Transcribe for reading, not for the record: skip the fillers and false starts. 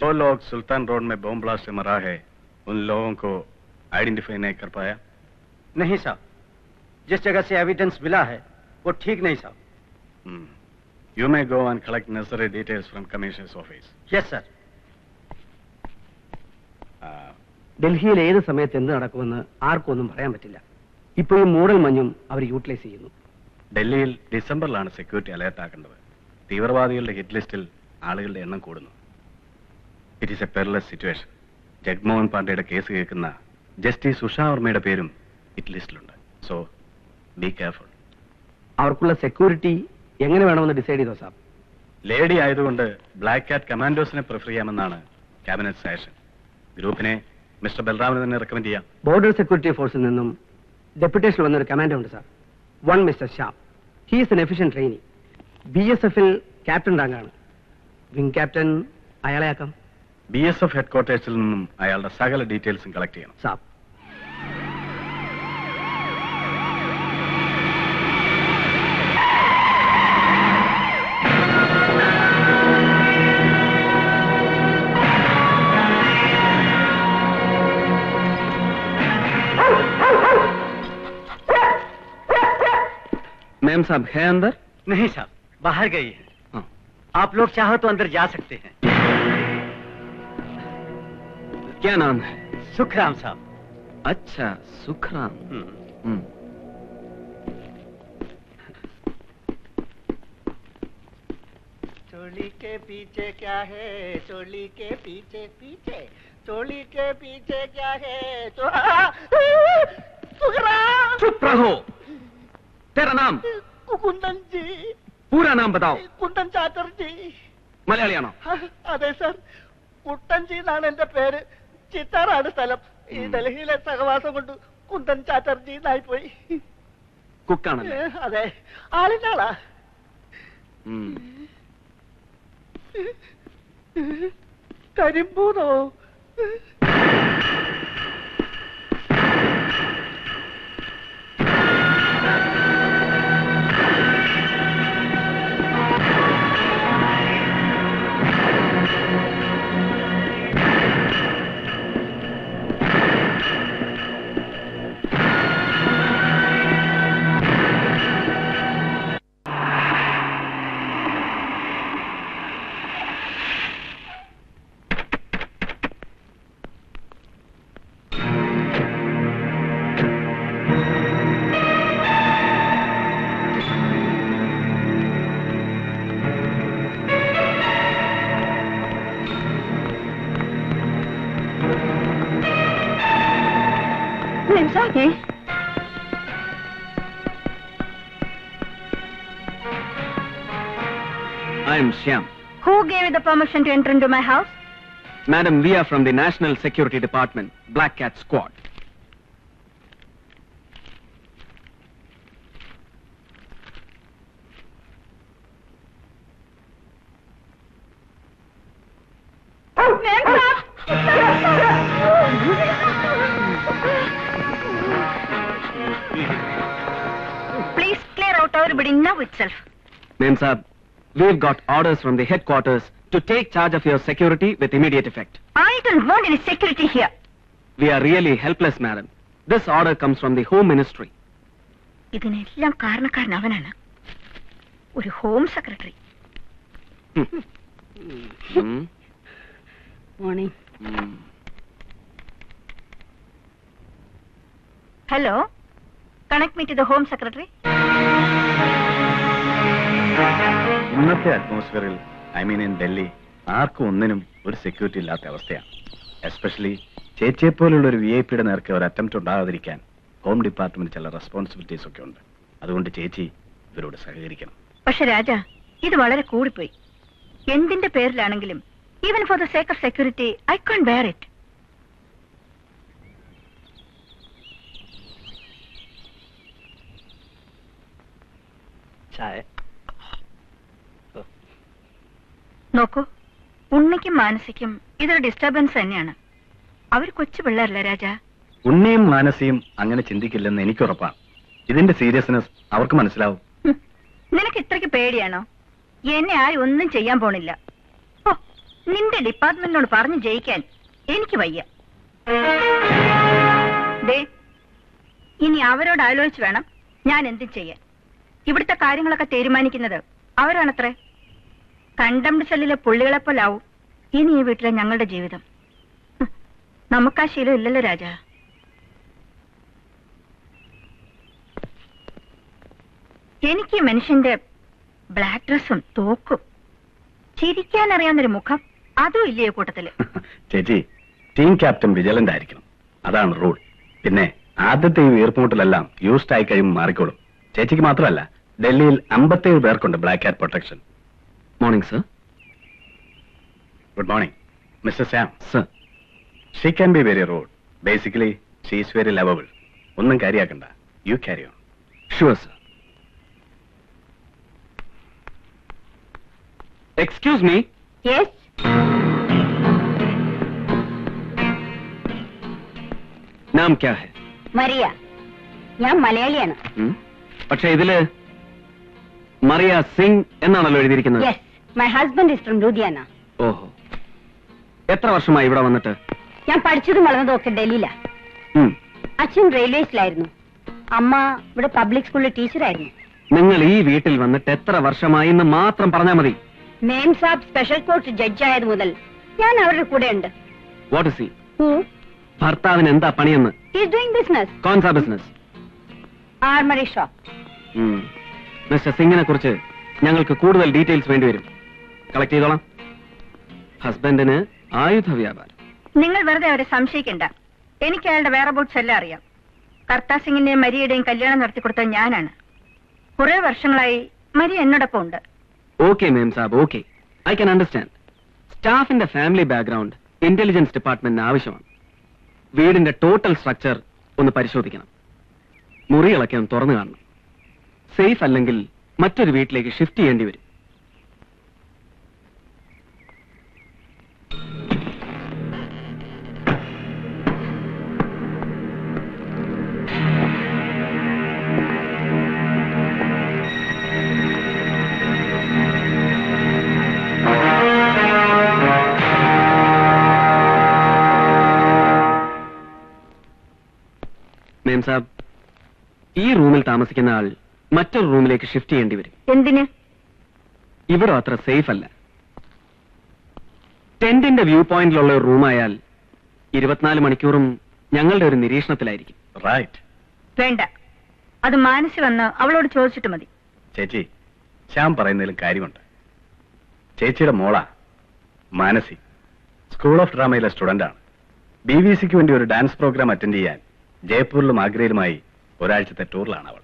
जो लोग सुल्तान रोड में बॉम्ब ब्लास्ट से मरा है उन लोगों को आइडेंटिफाई नहीं कर पाया? नहीं साहब, जिस जगह से एविडेंस मिला है वो ठीक नहीं साहब। You may go and collect necessary details from Commissioner's office. Yes, sir. ഡൽഹിയിൽ ഏത് സമയത്ത് എന്ത് നടക്കുമെന്ന് ആർക്കും ഒന്നും പറയാൻ പറ്റില്ല. ഇപ്പോൾ ഈ മൂടൽ മഞ്ഞും അവർ യൂട്ടിലൈസ് ചെയ്യുന്നു. ഡൽഹിയിൽ ഡിസംബറിലാണ് സെക്യൂരിറ്റി അലേർട്ട് ആക്കേണ്ടത്. തീവ്രവാദികളുടെ ഹിറ്റ് ലിസ്റ്റിൽ ആളുകളുടെ എണ്ണം കൂടുന്നു. It is a perilous situation. Jagmohan പാണ്ഡെയുടെ കേസ് കേൾക്കുന്ന ജസ്റ്റിസ് ഉഷ വർമ്മയുടെ പേരും ഹിറ്റ് ലിസ്റ്റിലുണ്ട്. So be careful. അവർക്കുള്ള സെക്യൂരിറ്റി എങ്ങനെ വേണമെന്ന് ഡിസൈഡ് ചെയ്തോ സാബ്? ലേഡി ആയതുകൊണ്ട് ബ്ലാക്ക് കാറ്റ് കമാൻഡോസിനെ പ്രിഫർ ചെയ്യാമെന്നാണ് ക്യാബിനറ്റ് സജഷൻ. ഗ്രൂപ്പിനെ മിസ്റ്റർ ബൽറാമിന് തന്നെ റെക്കമെൻഡ് ചെയ്യാം. ബോർഡർ സെക്യൂരിറ്റി ഫോഴ്സിൽ നിന്നും ഡെപ്യൂട്ടേഷനിൽ വന്നൊരു കമാൻഡോ ഉണ്ട് sir. One mister Shah. He is an efficient trainee. BSFൽ ക്യാപ്റ്റൻ റാങ്കാണ്. വിംഗ് ക്യാപ്റ്റൻ അയാളെ ആക്കാം. BSF ഹെഡ്ക്വാർട്ടേഴ്സിൽ നിന്നും അയാളുടെ സകല ഡീറ്റെയിൽസും കളക്ട് ചെയ്യണം. സാബ്. मैम साहब है अंदर? नहीं साहब, बाहर गई है. आप लोग चाहो तो अंदर जा सकते हैं. क्या नाम है? सुखराम साहब. अच्छा, सुखराम. चोली के पीछे क्या है? चोली के पीछे पीछे चोली के पीछे क्या है? सुखराम. चुप रहो. तेरा नाम? कुंदन जी. पूरा नाम बताओ. कुंदन ചാറ്റർജി. മലയാളിയാണോ? അതെ സർ, കുട്ടൻജി എന്നാണ് എന്റെ പേര്. ചിത്താറാണ് സ്ഥലം. ഈ ഡൽഹിയിലെ സഹവാസം കൊണ്ട് കുന്ദൻ ചാറ്റർജി എന്നായി പോയി. കുക്കാണല്ലേ? അതെ, ആളിന്റെ ആളാ. കരിമ്പൂതോ? I am Shyam. Who gave you the permission to enter into my house? Madam, we are from the National Security Department, Black Cat Squad. Please clear out everybody now itself. Ma'am Sahab, we've got orders from the headquarters to take charge of your security with immediate effect. I don't want any security here. We are really helpless, madam. This order comes from the Home Ministry. ഇതിനെല്ലാം കാരണക്കാരൻ അവനാണ്. ഒരു home secretary. Morning. Hello. Connect me to the Home Secretary. ഇന്നത്തെ അറ്റ്മോസ്ഫിയറിൽ in Delhi ആർക്കും ഒന്നിനും ഒരു security ഇല്ലാത്ത അവസ്ഥയാണ്. എസ്പെഷ്യലി ചേച്ചിയെ പോലുള്ള ഒരു VIP-യുടെ നേർക്ക് ഒരു അറ്റംപ്റ്റ് ഉണ്ടാകാതിരിക്കാൻ ഹോം ഡിപ്പാർട്ട്മെന്റ് ചില റെസ്പോൺസിബിലിറ്റീസ് ഒക്കെ ഉണ്ട്. അതുകൊണ്ട് ചേച്ചി ഇവരോട് സഹകരിക്കണം. പക്ഷെ രാജ, ഇത് വളരെ കൂടിപ്പോയി. എന്തിന്റെ പേരിലാണെങ്കിലും even for the sake of security, I can't bear it. ചായ. നോക്കൂ, ഉണ്ണിക്കും മാനസിക്കും ഇതൊരു ഡിസ്റ്റർബൻസ് തന്നെയാണ്. അവർ കൊച്ചു പിള്ളേരല്ല രാജ. ഉണ്ണിയും മാനസിയും അങ്ങനെ ചിന്തിക്കില്ലെന്ന് എനിക്കുറപ്പാണ്. ഇതിന്റെ സീരിയസ്നെസ് അവർക്ക് മനസ്സിലാവും. നിനക്ക് ഇത്രയ്ക്ക് പേടിയാണോ? എന്നെ ആരും ഒന്നും ചെയ്യാൻ പോണില്ല. നിന്റെ ഡിപ്പാർട്ട്മെന്റിനോട് പറഞ്ഞു ജയിക്കാൻ എനിക്ക് വയ്യ. ദേ, ഇനി അവരോട് ആലോചിച്ച് വേണം ഞാൻ എന്തും ചെയ്യാൻ. ഇവിടുത്തെ കാര്യങ്ങളൊക്കെ തീരുമാനിക്കുന്നത് അവരാണത്രേ. കണ്ടംപ്റ്റ് സെല്ലിലെ പുള്ളികളെപ്പോലാവും ഇനി ഈ വീട്ടിലെ ഞങ്ങളുടെ ജീവിതം. നമുക്കാ ശീലം ഇല്ലല്ലോ രാജാ. എനിക്ക് മനുഷ്യന്റെ ബ്ലാക്ക് ഡ്രസ്സും തോക്കും ചിരിക്കാൻ അറിയാവുന്നൊരു മുഖം അതും ഇല്ലേ കൂട്ടത്തില്. ചേച്ചി, ടീം ക്യാപ്റ്റൻ വിജിലന്റ് ആയിരിക്കണം, അതാണ് റൂൾ. പിന്നെ ആദ്യത്തെ ഈ വീർപ്പുമുട്ടലെല്ലാം യൂസ്ഡ് ആയി കഴിയുമ്പോൾ മാറിക്കോളും. ചേച്ചിക്ക് മാത്രമല്ല, ഡൽഹിയിൽ 57 പേർക്കുണ്ട് black cat protection. Morning sir. Good morning mister Sam. Sir. She can be very rude. Basically she is very lovable. ഒന്നും കാര്യാക്കണ്ട, you carry on. Sure sir. Excuse me. Yes. നാം ക്യാ ഹെ? മരിയ. ഞാൻ മലയാളിയാണ്. പക്ഷേ ഇതില് മറിയ സിംഗ് എന്നാണല്ലോ എഴുതിയിരിക്കുന്നത്. Yes. My husband is from Ludhiana. ഓഹോ. എത്ര വർഷമായി ഇവിടെ വന്നിട്ട്? ഞാൻ പഠിച്ചതും വളർന്നതും ഒക്കെ ഡൽഹിയിലാ. അച്ഛൻ റെയിൽവേസിലായിരുന്നു, അമ്മ ഇവിടെ പബ്ലിക് സ്കൂളിൽ ടീച്ചറായിരുന്നു. നിങ്ങൾ ഈ വീട്ടിൽ വന്നിട്ട് എത്ര വർഷമായി എന്ന് മാത്രം പറഞ്ഞാൽ മതി. മേം സാബ് സ്പെഷ്യൽ കോർട്ട് ജഡ്ജായത് മുതൽ ഞാൻ അവരുടെ കൂടെ ഉണ്ട്. What is he? ഭർത്താവിന് എന്താ പണിയെന്ന്? He's doing business. കോൺസാ ബിസിനസ്? Armoury shop. മിസ്റ്റർ സിംഗിനെ കുറിച്ച് ഞങ്ങൾക്ക് കൂടുതൽ ഡീറ്റെയിൽസ് വേണ്ടിവരും. കളക്ട് ചെയ്തോളാം. ഹസ്ബൻഡിന് ആയുധ വ്യാപാരം. നിങ്ങൾ വെറുതെ അവരെ സംശയിക്കണ്ട. എനിക്ക് അയാളുടെ വേറബൌട്ട്സ് എല്ലാം അറിയാം. കർത്താ സിംഗിന്റെയും മരിയയുടെയും കല്യാണം നടത്തിക്കൊടുത്തത് ഞാനാണ്. കുറെ വർഷങ്ങളായി മരിയ എന്നോടൊപ്പം ഉണ്ട്. Okay mem saab, okay, I can understand. സ്റ്റാഫിന്റെ ഫാമിലി ബാക്ക്ഗ്രൗണ്ട് ഇന്റലിജൻസ് ഡിപ്പാർട്ട്മെന്റിന് ആവശ്യമാണ്. വീടിന്റെ ടോട്ടൽ സ്ട്രക്ചർ ഒന്ന് പരിശോധിക്കണം. മുറികളൊക്കെ ഒന്ന് തുറന്നു കാണണം. സേഫ് അല്ലെങ്കിൽ മറ്റൊരു വീട്ടിലേക്ക് ഷിഫ്റ്റ് ചെയ്യേണ്ടി വരും. മേം സാബ്, ഈ റൂമിൽ താമസിക്കുന്ന ആൾ മറ്റൊരു റൂമിലേക്ക് ഷിഫ്റ്റ് ചെയ്യേണ്ടി വരും. എന്തിന്? ഇവിടെ അത്ര സേഫ് അല്ല. ടെന്റിന്റെ വ്യൂ പോയിന്റിലുള്ള ഒരു റൂമായാൽ 24 മണിക്കൂറും ഞങ്ങളുടെ ഒരു നിരീക്ഷണത്തിലായിരിക്കും. റൈറ്റ്. വേണ്ട, അത് മാനസി വന്ന് അവളോട് ചോദിച്ചിട്ട് മതി. ചേച്ചി, ശ്യാം പറയുന്നതിലും കാര്യമുണ്ട്. ചേച്ചിയുടെ മോളാ മാനസി, സ്കൂൾ ഓഫ് ഡ്രാമയിലെ സ്റ്റുഡന്റാണ്. BBC വേണ്ടി ഒരു ഡാൻസ് പ്രോഗ്രാം അറ്റൻഡ് ചെയ്യാൻ ജയ്പൂരിലും ആഗ്രയിലുമായി ഒരാഴ്ചത്തെ ടൂറിലാണ് അവൾ.